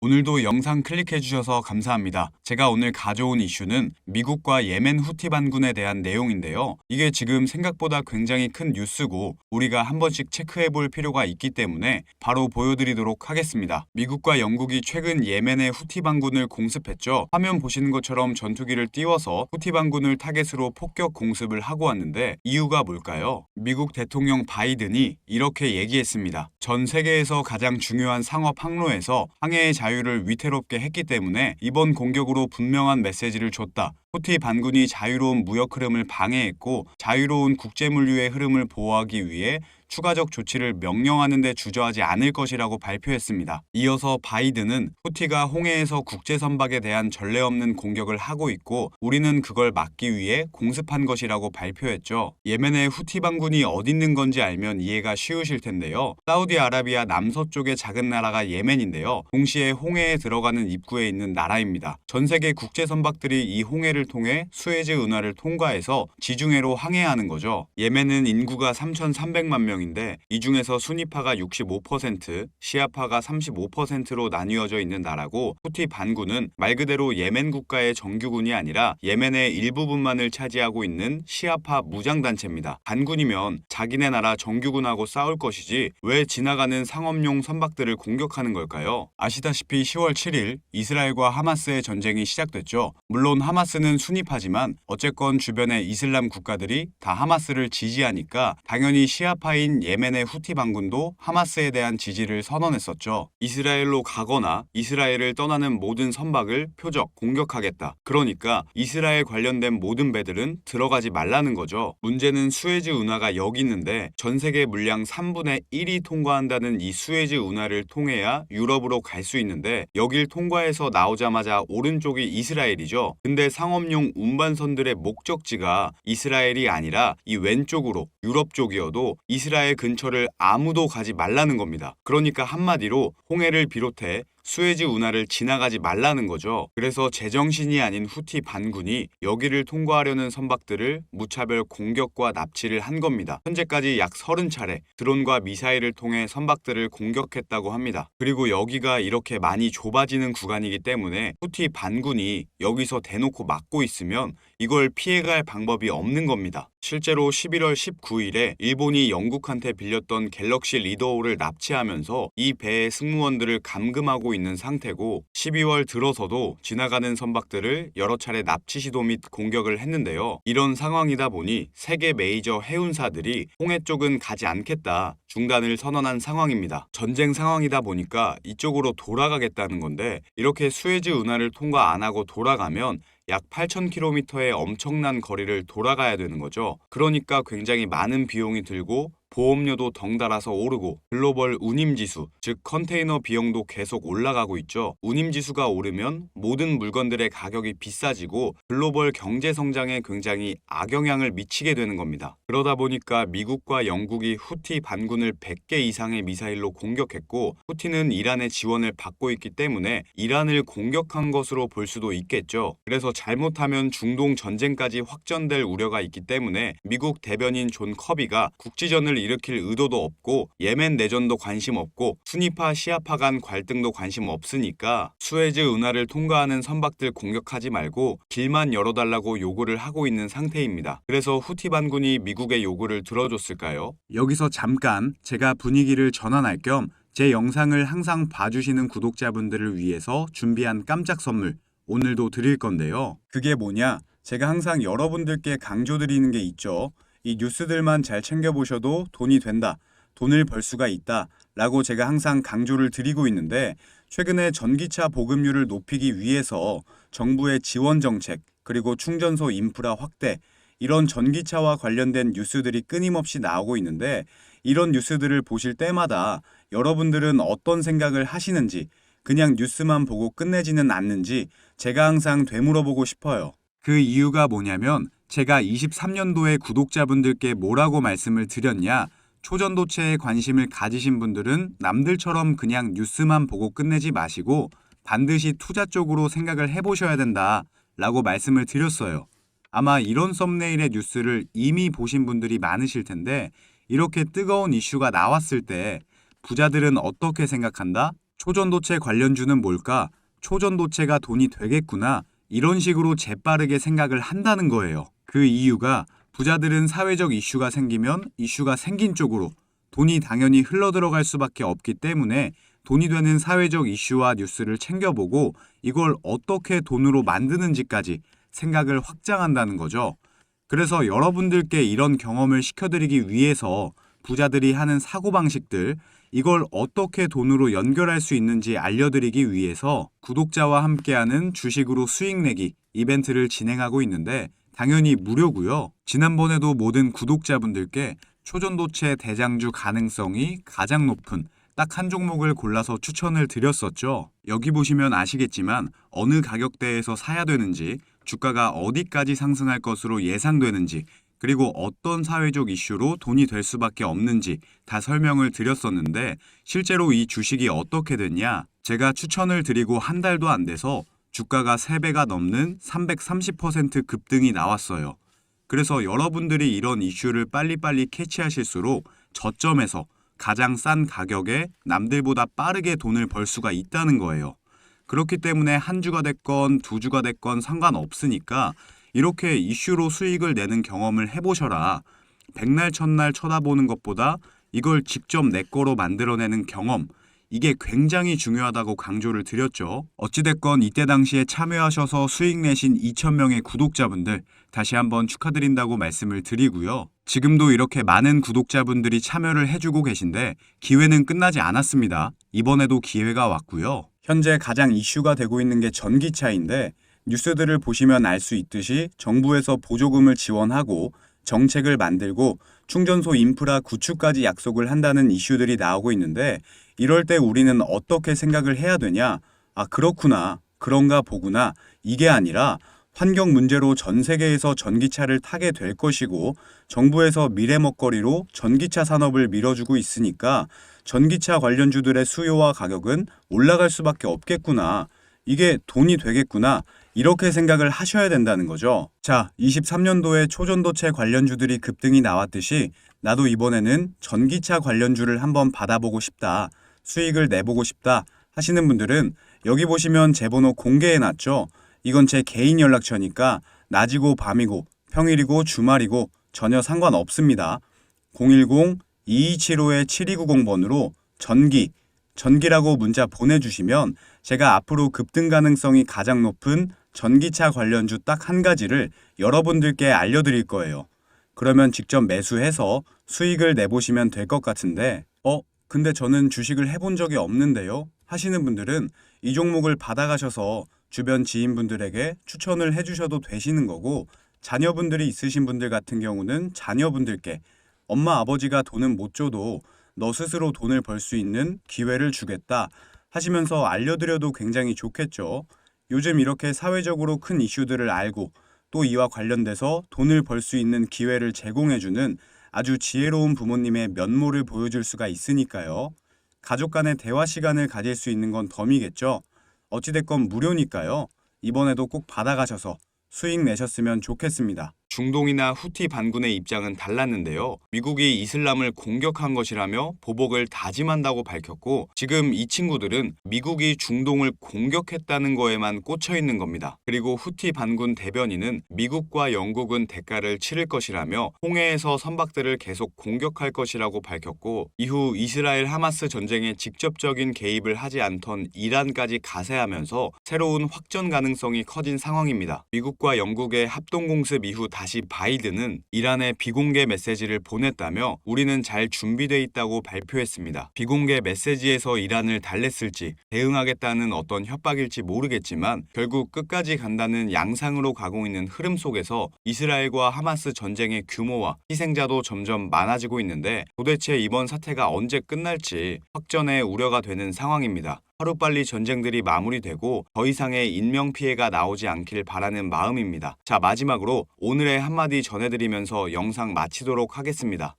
오늘도 영상 클릭해 주셔서 감사합니다. 제가 오늘 가져온 이슈는 미국과 예멘 후티 반군에 대한 내용인데요. 이게 지금 생각보다 굉장히 큰 뉴스고 우리가 한 번씩 체크해 볼 필요가 있기 때문에 바로 보여드리도록 하겠습니다. 미국과 영국이 최근 예멘의 후티 반군을 공습했죠. 화면 보시는 것처럼 전투기를 띄워서 후티 반군을 타겟으로 폭격 공습을 하고 왔는데 이유가 뭘까요? 미국 대통령 바이든이 이렇게 얘기했습니다. 전 세계에서 가장 중요한 상업 항로에서 항해의 자유를 위태롭게 했기 때문에 이번 공격으로 분명한 메시지를 줬다. 후티 반군이 자유로운 무역 흐름을 방해했고 자유로운 국제물류의 흐름을 보호하기 위해 추가적 조치를 명령하는 데 주저하지 않을 것이라고 발표했습니다. 이어서 바이든은 후티가 홍해에서 국제 선박에 대한 전례 없는 공격을 하고 있고 우리는 그걸 막기 위해 공습한 것이라고 발표했죠. 예멘의 후티 반군이 어디 있는 건지 알면 이해가 쉬우실 텐데요. 사우디아라비아 남서쪽의 작은 나라가 예멘인데요. 동시에 홍해에 들어가는 입구에 있는 나라입니다. 전 세계 국제 선박들이 이 홍해를 통해 수에즈 운하를 통과해서 지중해로 항해하는 거죠. 예멘은 인구가 3,300만 명인데 이 중에서 순위파가 65%, 시아파가 35%로 나뉘어져 있는 나라고 후티 반군은 말 그대로 예멘 국가의 정규군이 아니라 예멘의 일부분만을 차지하고 있는 시아파 무장단체입니다. 반군이면 자기네 나라 정규군하고 싸울 것이지 왜 지나가는 상업용 선박들을 공격하는 걸까요? 아시다시피 10월 7일 이스라엘과 하마스의 전쟁이 시작됐죠. 물론 하마스는 순위파지만 어쨌건 주변의 이슬람 국가들이 다 하마스를 지지하니까 당연히 시아파인 예멘의 후티 반군도 하마스에 대한 지지를 선언했었죠. 이스라엘로 가거나 이스라엘을 떠나는 모든 선박을 표적 공격하겠다. 그러니까 이스라엘 관련된 모든 배들은 들어가지 말라는 거죠. 문제는 수에즈 운하가 여기 있는데 전 세계 물량 3분의 1이 통과한다는 이 수에즈 운하를 통해야 유럽으로 갈 수 있는데 여길 통과해서 나오자마자 오른쪽이 이스라엘이죠. 근데 상업용 운반선들의 목적지가 이스라엘이 아니라 이 왼쪽으로 유럽 쪽이어도 이스라엘 근처를 아무도 가지 말라는 겁니다. 그러니까 한마디로 홍해를 비롯해 수에즈 운하를 지나가지 말라는 거죠. 그래서 제정신이 아닌 후티 반군이 여기를 통과하려는 선박들을 무차별 공격과 납치를 한 겁니다. 현재까지 약 30차례 드론과 미사일을 통해 선박들을 공격했다고 합니다. 그리고 여기가 이렇게 많이 좁아지는 구간이기 때문에 후티 반군이 여기서 대놓고 막고 있으면 이걸 피해갈 방법이 없는 겁니다. 실제로 11월 19일에 일본이 영국한테 빌렸던 갤럭시 리더호를 납치하면서 이 배의 승무원들을 감금하고 있는 상태고 12월 들어서도 지나가는 선박들을 여러 차례 납치 시도 및 공격을 했는데요. 이런 상황이다 보니 세계 메이저 해운사들이 홍해 쪽은 가지 않겠다 중단을 선언한 상황입니다. 전쟁 상황이다 보니까 이쪽으로 돌아가겠다는 건데 이렇게 수에즈 운하를 통과 안 하고 돌아가면 약 8,000km의 엄청난 거리를 돌아가야 되는 거죠. 그러니까 굉장히 많은 비용이 들고 보험료도 덩달아서 오르고 글로벌 운임지수, 즉 컨테이너 비용도 계속 올라가고 있죠. 운임지수가 오르면 모든 물건들의 가격이 비싸지고 글로벌 경제 성장에 굉장히 악영향을 미치게 되는 겁니다. 그러다 보니까 미국과 영국이 후티 반군을 100개 이상의 미사일로 공격했고 후티는 이란의 지원을 받고 있기 때문에 이란을 공격한 것으로 볼 수도 있겠죠. 그래서 잘못하면 중동 전쟁까지 확전될 우려가 있기 때문에 미국 대변인 존 커비가 국지전을 일으킬 의도도 없고 예멘 내전도 관심 없고 순위파 시아파 간 갈등도 관심 없으니까 수에즈 운하를 통과하는 선박들 공격하지 말고 길만 열어달라고 요구를 하고 있는 상태입니다. 그래서 후티 반군이 미국의 요구를 들어줬을까요? 여기서 잠깐 제가 분위기를 전환할 겸 제 영상을 항상 봐주시는 구독자분들을 위해서 준비한 깜짝 선물 오늘도 드릴 건데요. 그게 뭐냐? 제가 항상 여러분들께 강조드리는 게 있죠. 이 뉴스들만 잘 챙겨보셔도 돈이 된다, 돈을 벌 수가 있다 라고 제가 항상 강조를 드리고 있는데 최근에 전기차 보급률을 높이기 위해서 정부의 지원 정책 그리고 충전소 인프라 확대 이런 전기차와 관련된 뉴스들이 끊임없이 나오고 있는데 이런 뉴스들을 보실 때마다 여러분들은 어떤 생각을 하시는지 그냥 뉴스만 보고 끝내지는 않는지 제가 항상 되물어보고 싶어요. 그 이유가 뭐냐면 제가 23년도에 구독자분들께 뭐라고 말씀을 드렸냐? 초전도체에 관심을 가지신 분들은 남들처럼 그냥 뉴스만 보고 끝내지 마시고 반드시 투자 쪽으로 생각을 해보셔야 된다 라고 말씀을 드렸어요. 아마 이런 썸네일의 뉴스를 이미 보신 분들이 많으실 텐데 이렇게 뜨거운 이슈가 나왔을 때 부자들은 어떻게 생각한다? 초전도체 관련주는 뭘까? 초전도체가 돈이 되겠구나. 이런 식으로 재빠르게 생각을 한다는 거예요. 그 이유가 부자들은 사회적 이슈가 생기면 이슈가 생긴 쪽으로 돈이 당연히 흘러들어갈 수밖에 없기 때문에 돈이 되는 사회적 이슈와 뉴스를 챙겨보고 이걸 어떻게 돈으로 만드는지까지 생각을 확장한다는 거죠. 그래서 여러분들께 이런 경험을 시켜드리기 위해서 부자들이 하는 사고방식들, 이걸 어떻게 돈으로 연결할 수 있는지 알려드리기 위해서 구독자와 함께하는 주식으로 수익 내기 이벤트를 진행하고 있는데 당연히 무료고요. 지난번에도 모든 구독자분들께 초전도체 대장주 가능성이 가장 높은 딱 한 종목을 골라서 추천을 드렸었죠. 여기 보시면 아시겠지만 어느 가격대에서 사야 되는지, 주가가 어디까지 상승할 것으로 예상되는지, 그리고 어떤 사회적 이슈로 돈이 될 수밖에 없는지 다 설명을 드렸었는데 실제로 이 주식이 어떻게 됐냐? 제가 추천을 드리고 한 달도 안 돼서 주가가 3배가 넘는 330% 급등이 나왔어요. 그래서 여러분들이 이런 이슈를 빨리빨리 캐치하실수록 저점에서 가장 싼 가격에 남들보다 빠르게 돈을 벌 수가 있다는 거예요. 그렇기 때문에 한 주가 됐건 두 주가 됐건 상관없으니까 이렇게 이슈로 수익을 내는 경험을 해보셔라. 백날 첫날 쳐다보는 것보다 이걸 직접 내 거로 만들어내는 경험, 이게 굉장히 중요하다고 강조를 드렸죠. 어찌됐건 이때 당시에 참여하셔서 수익 내신 2,000명의 구독자분들 다시 한번 축하드린다고 말씀을 드리고요. 지금도 이렇게 많은 구독자분들이 참여를 해주고 계신데 기회는 끝나지 않았습니다. 이번에도 기회가 왔고요. 현재 가장 이슈가 되고 있는 게 전기차인데 뉴스들을 보시면 알 수 있듯이 정부에서 보조금을 지원하고 정책을 만들고 충전소 인프라 구축까지 약속을 한다는 이슈들이 나오고 있는데 이럴 때 우리는 어떻게 생각을 해야 되냐? 아, 그렇구나. 그런가 보구나. 이게 아니라 환경 문제로 전 세계에서 전기차를 타게 될 것이고 정부에서 미래 먹거리로 전기차 산업을 밀어주고 있으니까 전기차 관련주들의 수요와 가격은 올라갈 수밖에 없겠구나. 이게 돈이 되겠구나. 이렇게 생각을 하셔야 된다는 거죠. 자, 23년도에 초전도체 관련주들이 급등이 나왔듯이 나도 이번에는 전기차 관련주를 한번 받아보고 싶다. 수익을 내보고 싶다 하시는 분들은 여기 보시면 제 번호 공개해놨죠. 이건 제 개인 연락처니까 낮이고 밤이고 평일이고 주말이고 전혀 상관없습니다. 010-2275-7290번으로 전기라고 문자 보내주시면 제가 앞으로 급등 가능성이 가장 높은 전기차 관련주 딱 한 가지를 여러분들께 알려드릴 거예요. 그러면 직접 매수해서 수익을 내보시면 될 것 같은데 근데 저는 주식을 해본 적이 없는데요 하시는 분들은 이 종목을 받아가셔서 주변 지인분들에게 추천을 해주셔도 되시는 거고 자녀분들이 있으신 분들 같은 경우는 자녀분들께 엄마 아버지가 돈은 못 줘도 너 스스로 돈을 벌 수 있는 기회를 주겠다 하시면서 알려드려도 굉장히 좋겠죠. 요즘 이렇게 사회적으로 큰 이슈들을 알고 또 이와 관련돼서 돈을 벌 수 있는 기회를 제공해주는 아주 지혜로운 부모님의 면모를 보여줄 수가 있으니까요. 가족 간의 대화 시간을 가질 수 있는 건 덤이겠죠. 어찌됐건 무료니까요. 이번에도 꼭 받아가셔서 수익 내셨으면 좋겠습니다. 중동이나 후티 반군의 입장은 달랐는데요. 미국이 이슬람을 공격한 것이라며 보복을 다짐한다고 밝혔고 지금 이 친구들은 미국이 중동을 공격했다는 거에만 꽂혀 있는 겁니다. 그리고 후티 반군 대변인은 미국과 영국은 대가를 치를 것이라며 홍해에서 선박들을 계속 공격할 것이라고 밝혔고 이후 이스라엘 하마스 전쟁에 직접적인 개입을 하지 않던 이란까지 가세하면서 새로운 확전 가능성이 커진 상황입니다. 미국과 영국의 합동공습 이후 다시 바이든은 이란에 비공개 메시지를 보냈다며 우리는 잘 준비돼 있다고 발표했습니다. 비공개 메시지에서 이란을 달랬을지 대응하겠다는 어떤 협박일지 모르겠지만 결국 끝까지 간다는 양상으로 가고 있는 흐름 속에서 이스라엘과 하마스 전쟁의 규모와 희생자도 점점 많아지고 있는데 도대체 이번 사태가 언제 끝날지 확전의 우려가 되는 상황입니다. 하루빨리 전쟁들이 마무리되고 더 이상의 인명피해가 나오지 않길 바라는 마음입니다. 자, 마지막으로 오늘의 한마디 전해드리면서 영상 마치도록 하겠습니다.